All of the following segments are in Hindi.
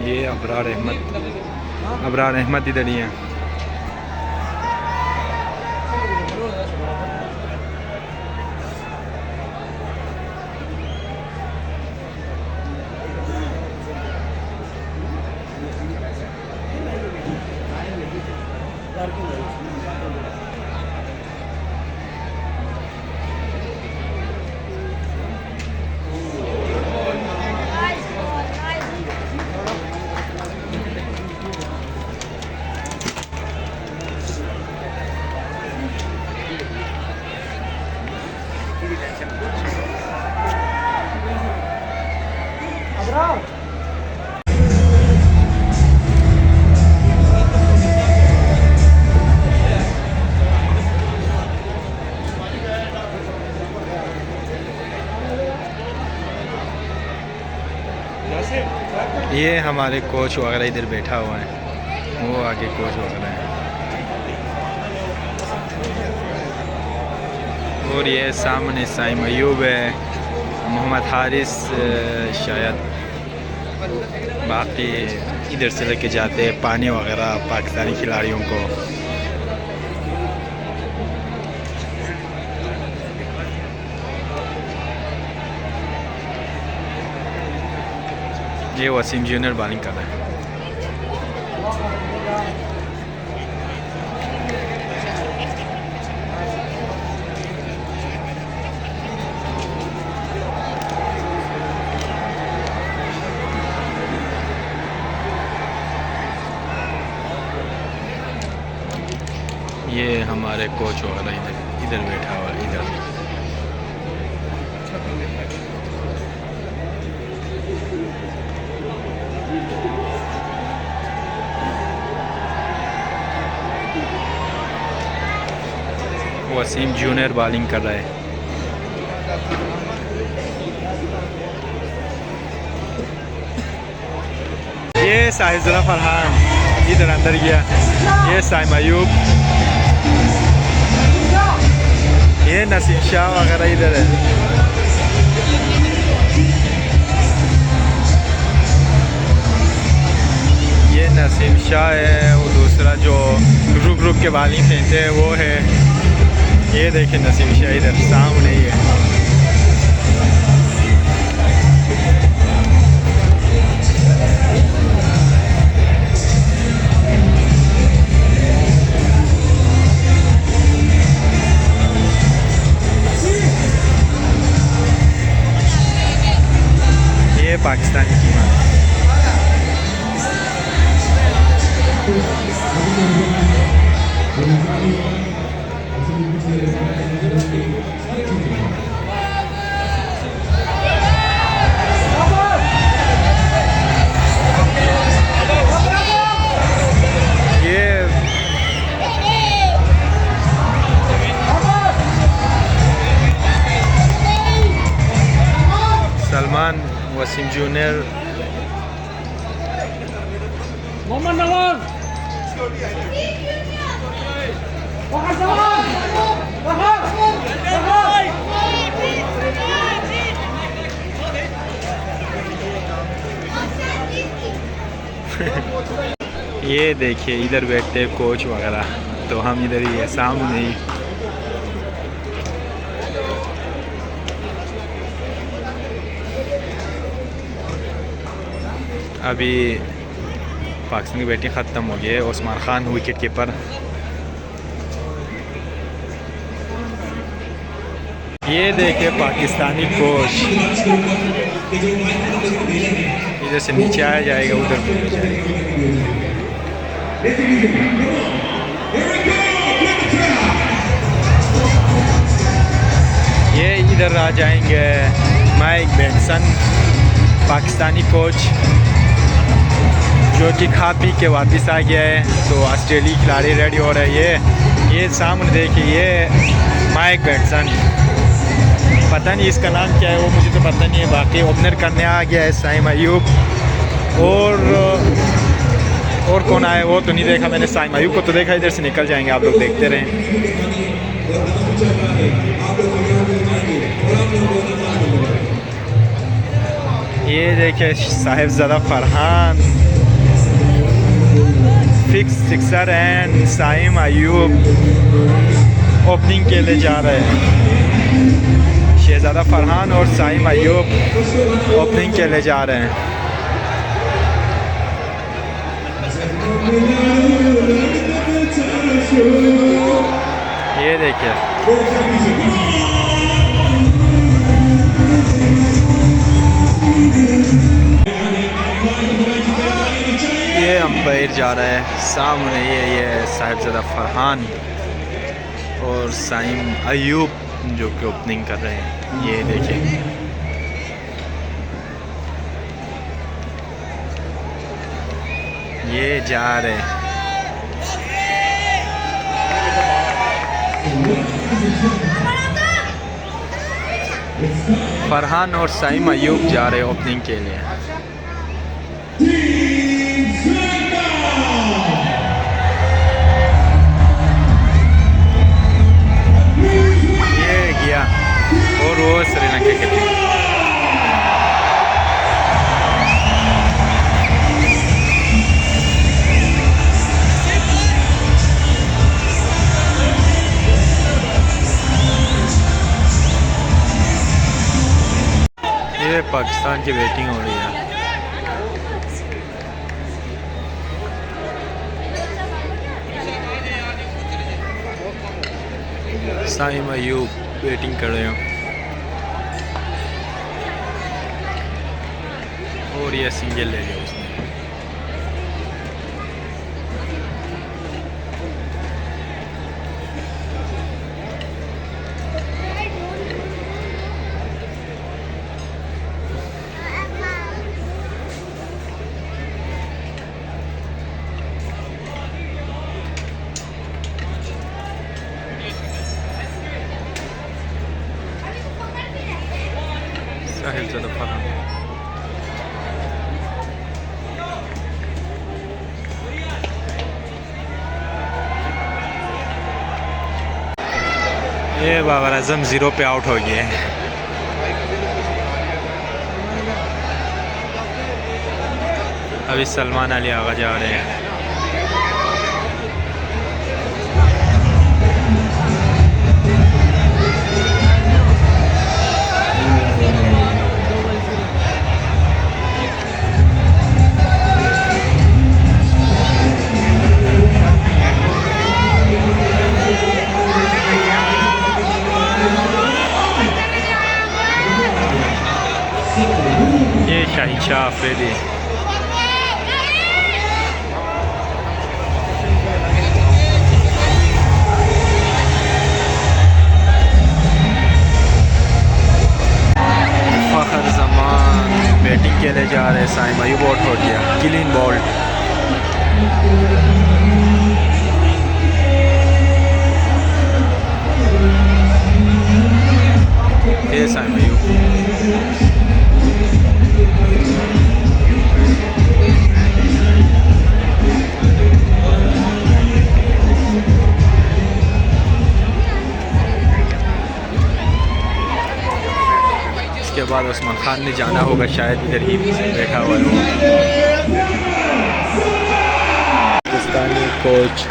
ये अबरार अहमद इधर ही हैं। ये हमारे कोच वगैरह इधर बैठा हुआ है, वो आगे कोच वगैरह है। और ये सामने साइम अयूब है, मोहम्मद हारिस शायद, बाकी इधर से लेके जाते हैं पानी वगैरह पाकिस्तानी खिलाड़ियों को। ये वसीम जूनियर बॉलिंग कर रहा है। ये हमारे कोच वगैरह इधर बैठा हुआ है इधर। वसीम जूनियर बॉलिंग कर रहा है। ये साहिजुल्ला फरहान इधर अंदर गया। ये साइम अयूब, ये नसीम शाह वगैरह इधर है। ये नसीम शाह है, वो दूसरा जो रुक रुक के बॉलिंग फेंकते हैं वो है। ये देखिए नसीम शाह इधर सामने ही है। ये पाकिस्तानी टीम है। सलमान, वसीम जूनियर, मोहम्मद नवाज, ये देखिए इधर बैठते कोच वगैरह, तो हम इधर ही है सामने ही। अभी पाकिस्तान की बैटिंग ख़त्म हो गई है। Usman Khan wicket keeper. ये देखिए पाकिस्तानी कोच इधर से नीचे आया जाएगा, उधर को जाएगा। ये इधर आ जाएंगे माइक बेंसन, पाकिस्तानी कोच जो कि खा पी के वापस आ गया है। तो ऑस्ट्रेलियाई खिलाड़ी रेडी हो रहे हैं। ये सामने देखिए, ये माइक बेंसन। पता नहीं इसका नाम क्या है, वो मुझे तो पता नहीं है। बाकी ओपनर करने आ गया है साइम अयूब, और कौन आया वो तो नहीं देखा मैंने। साइम अयूब को तो देखा, इधर से निकल जाएंगे, आप लोग देखते रहें। ये देखिए Sahibzada Farhan fix sixer and Saim Ayub opening के लिए जा रहे हैं। शहजादा फरहान और साइम अयूब ओपनिंग के लिए जा रहे हैं। ये देखिए ये अंपायर जा रहा है सामने। ये साहिबजादा फरहान और साइम अयूब जो कि ओपनिंग कर रहे हैं। ये देखिए ये जा रहे हैं। फरहान और साइम अयूब जा रहे हैं ओपनिंग के लिए। ये गया और वो श्रीलंका के टीम। ये पाकिस्तान की बैटिंग हो रही है। साइम अयूब बैटिंग कर रहे हो और ये सिंगल ले लिया उसने। साहिबजादा फरहान ये बाबर आजम 0 पे आउट हो गए हैं। अभी सलमान अली आगा जा रहे हैं। ये शाहीन शाह अफरीदी फखर जमान बैटिंग के लिए जा रहे हैं। साइम अयूब आउट हो गया, क्लीन बॉल्ड। ये साइम अयूब के बाद उस्मान खान ने जाना होगा, शायद इधर ही बैठा हुआ है पाकिस्तानी कोच।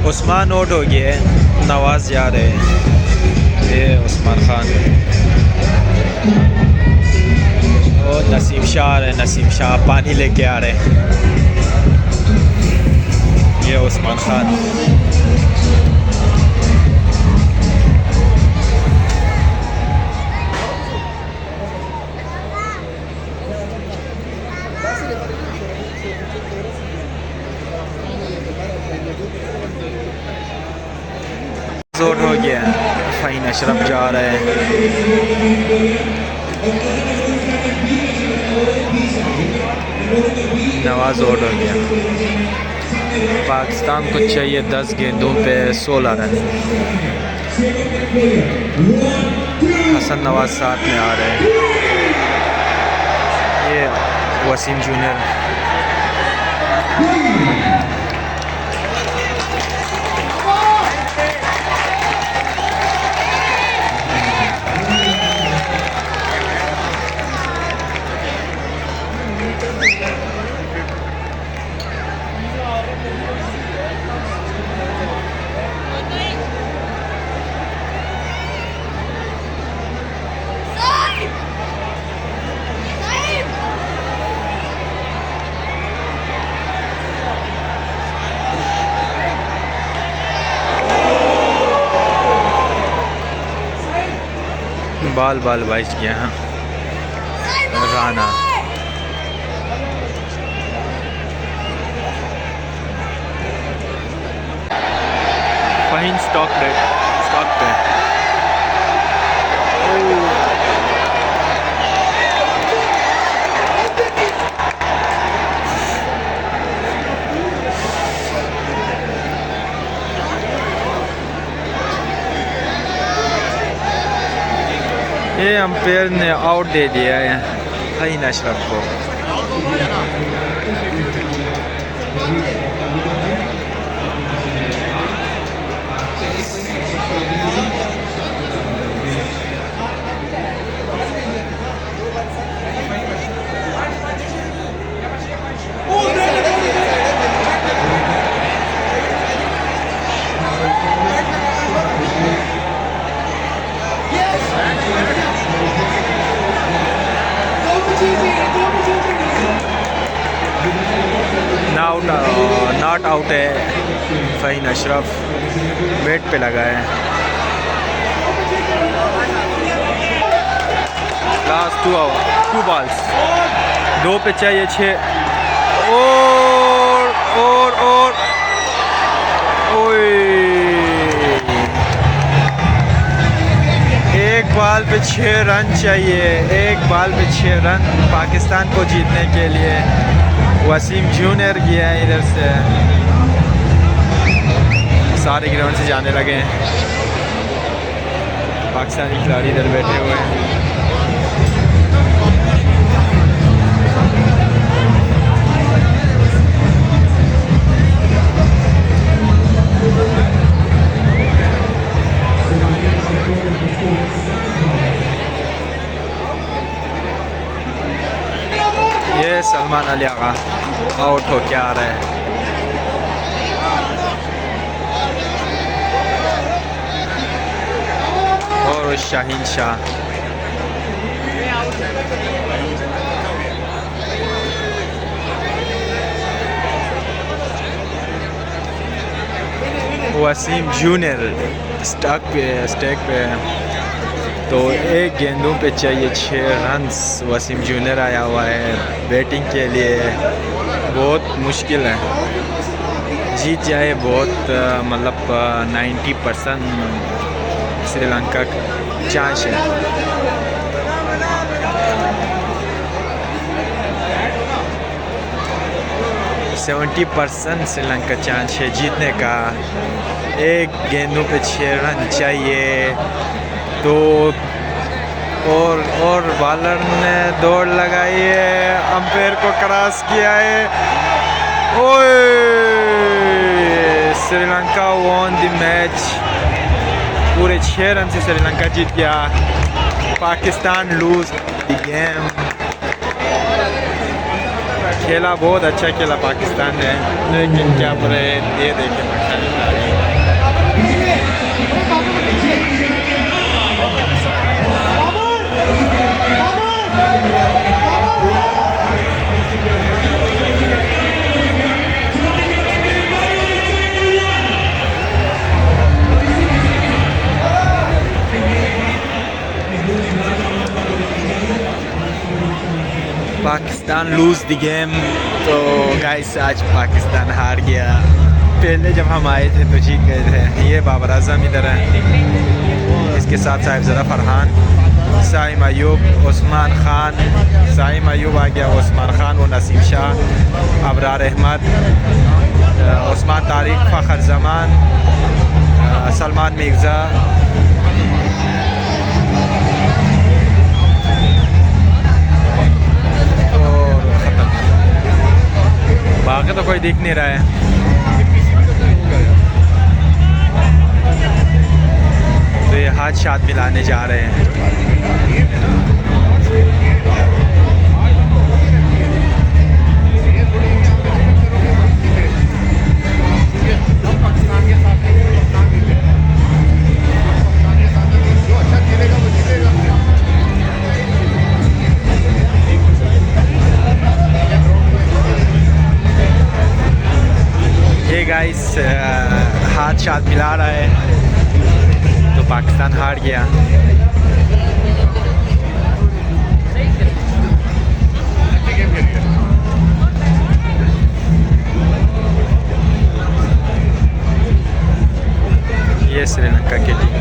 उस्मान आउट हो गया है, नवाज जा रहे हैं। ये उस्मान खान शाह आ रहे, नसीम शाह पानी लेके आ रहे हैं। ये उस्मान खान। जोर हो गया, फ़हीम अशरफ जा रहे हैं। नवाज आउट हो गया। पाकिस्तान को चाहिए 10 गेंदों पे 16 रन। हसन नवाज साथ में आ रहे हैं। ये वसीम जूनियर। बाल बाल बाइज गया। हाँ राना फ़हीम स्टॉक पे ये अंपायर ने आउट दे दिया है फ़हीम अशरफ को। नॉट आउट है फ़हीम अशरफ, बैट पे लगा है। लास्ट 2 बॉल्स, 2 पे चाहिए 6 और ओए 1 बॉल पे 6 रन चाहिए। 1 बॉल पे 6 रन पाकिस्तान को जीतने के लिए। वसीम जूनियर गया है इधर से, सारे ग्राउंड से जाने लगे हैं। पाकिस्तानी खिलाड़ी इधर बैठे हुए हैं। ये सलमान अली आगा आउट हो के आ रहे हैं। और शाहीन शाह वसीम जूनियर स्टेक पे तो 1 गेंदों पे चाहिए 6 रन्स। वसीम जूनियर आया हुआ है बैटिंग के लिए। बहुत मुश्किल है, जीत जाए बहुत मतलब 90% श्रीलंका चांस है। %70 श्रीलंका चांस है जीतने का। 1 गेंदों पे 6 रन चाहिए। तो और बॉलर ने दौड़ लगाई है, अंपायर को क्रॉस किया है। ओए श्रीलंका वॉन द मैच। पूरे 6 रन से श्रीलंका जीत गया। Pakistan lose the game. खेला बहुत अच्छा खेला पाकिस्तान ने, लेकिन क्या बोले ये देखे पाकिस्तान लूज द गेम। तो गाइस आज पाकिस्तान हार गया। पहले जब हम आए थे तो जीत गए थे। ये बाबर आजम इधर है, इसके साथ साहिबज़ादा फरहान, साइम अयूब, उस्मान ख़ान। साइम अयूब आ गया, उस्मान ख़ान व नसीम शाह, अबरार अहमद, उस्मान तारिक, फ़खर जमान, सलमान मिर्ज़ा, और ख़त्म। बाकी तो कोई दिख नहीं रहा है। तो ये हाथ शाद मिलाने जा रहे हैं। ये गाइस हाथ शाद मिला रहा है। तो पाकिस्तान हार गया। ये श्रीलंका की टीम।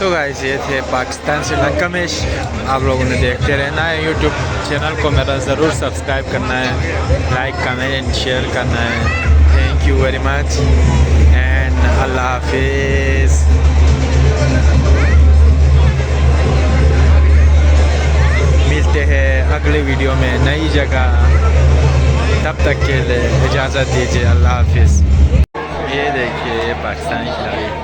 तो गाइस ये थे पाकिस्तान श्रीलंका मैच। आप लोगों ने देखते रहना है। यूट्यूब चैनल को मेरा ज़रूर सब्सक्राइब करना है, लाइक कमेंट शेयर करना है। Thank you very much and अल्लाह हाफिज़। मिलते हैं अगले वीडियो में नई जगह। तब तक के लिए इजाज़त दीजिए। अल्लाह हाफिज़। ये देखिए पाकिस्तानी खिलाड़ी।